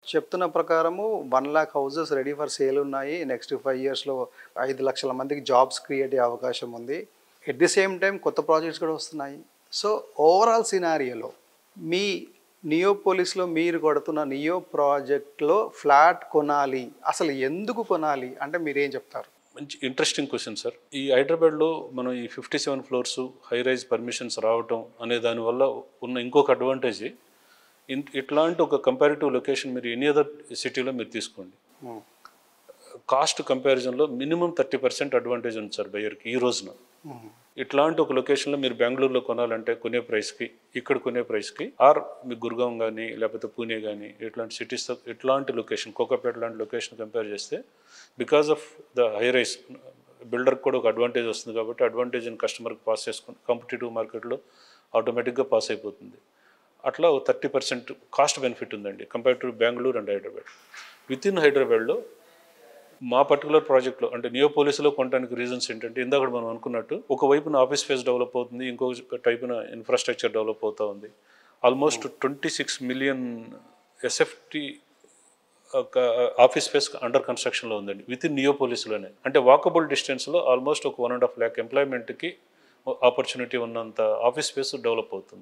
చెప్తున్న ప్రకారము 1,00,000 houses ready for sale ఉన్నాయి. నెక్స్ట్ 5 ఇయర్స్‌లో 5,00,000 మందికి జాబ్స్ క్రియేట్ అయ్యే అవకాశం ఉంది. ఎట్ ది సేమ్ టైమ్ కొత్త ప్రాజెక్ట్స్ కూడా వస్తున్నాయి. సో, ఓవరాల్ సినారియోలో మీ నియోపోలిస్‌లో మీరు కొడుతున్న నియో ప్రాజెక్ట్‌లో ఫ్లాట్ కొనాలి. అసలు ఎందుకు కొనాలి? అంటే మీరేం చెప్తారు? మంచి ఇంట్రెస్టింగ్ క్వశ్చన్ సార్. ఈ హైదరాబాద్లో మనం ఈ 57 ఫ్లోర్స్ హై రైజ్ పర్మిషన్స్ రావటం అనే దానివల్ల ఉన్న ఇంకొక అడ్వాంటేజ్, ఇట్లాంటి ఒక కంపారిటివ్ లొకేషన్ మీరు ఎనీ అదర్ సిటీలో మీరు తీసుకోండి, కాస్ట్ కంపారిజన్లో మినిమం 30% అడ్వాంటేజ్ ఉంది సార్ బయర్కి ఈ రోజున. ఇట్లాంటి ఒక లొకేషన్లో మీరు బెంగళూరులో కొనాలంటే కొనే ప్రైస్కి, ఇక్కడ కొనే ప్రైస్కి, ఆర్ మీ గుర్గాం కానీ లేకపోతే పూణే కానీ ఇట్లాంటి సిటీస్తో ఇట్లాంటి లొకేషన్ కోకాపేట లాంటి లొకేషన్ కంపేర్ చేస్తే, because of the high rise బిల్డర్కి కూడా ఒక అడ్వాంటేజ్ వస్తుంది కాబట్టి అడ్వాంటేజ్ని కస్టమర్కి పాస్ చేసుకుని కాంపిటేటివ్ మార్కెట్లో ఆటోమేటిక్గా పాస్ అయిపోతుంది. అట్లా 30% కాస్ట్ బెనిఫిట్ ఉందండి compare to Bengaluru and Hyderabad. With in హైదరాబాద్లో మా పర్టికులర్ ప్రాజెక్ట్లో అంటే నియోపోలిస్లో కొనడానికి రీజన్స్ ఏంటంటే, ఇందాక మనం అనుకున్నట్టు ఒకవైపున ఆఫీస్ స్పేస్ డెవలప్ అవుతుంది, ఇంకొక టైపున ఇన్ఫ్రాస్ట్రక్చర్ డెవలప్ అవుతూ ఉంది. ఆల్మోస్ట్ 26 మిలియన్ ఎస్ఎఫ్టీ ఒక ఆఫీస్ స్పేస్ అండర్ కన్స్ట్రక్షన్లో ఉందండి విత్ ఇన్ నియోపోలిస్లోనే. అంటే వాకబుల్ డిస్టెన్స్లో ఆల్మోస్ట్ ఒక 1.5 lakh ఎంప్లాయ్మెంట్కి ఆపర్చునిటీ ఉన్నంత ఆఫీస్ స్పేస్ డెవలప్ అవుతుంది.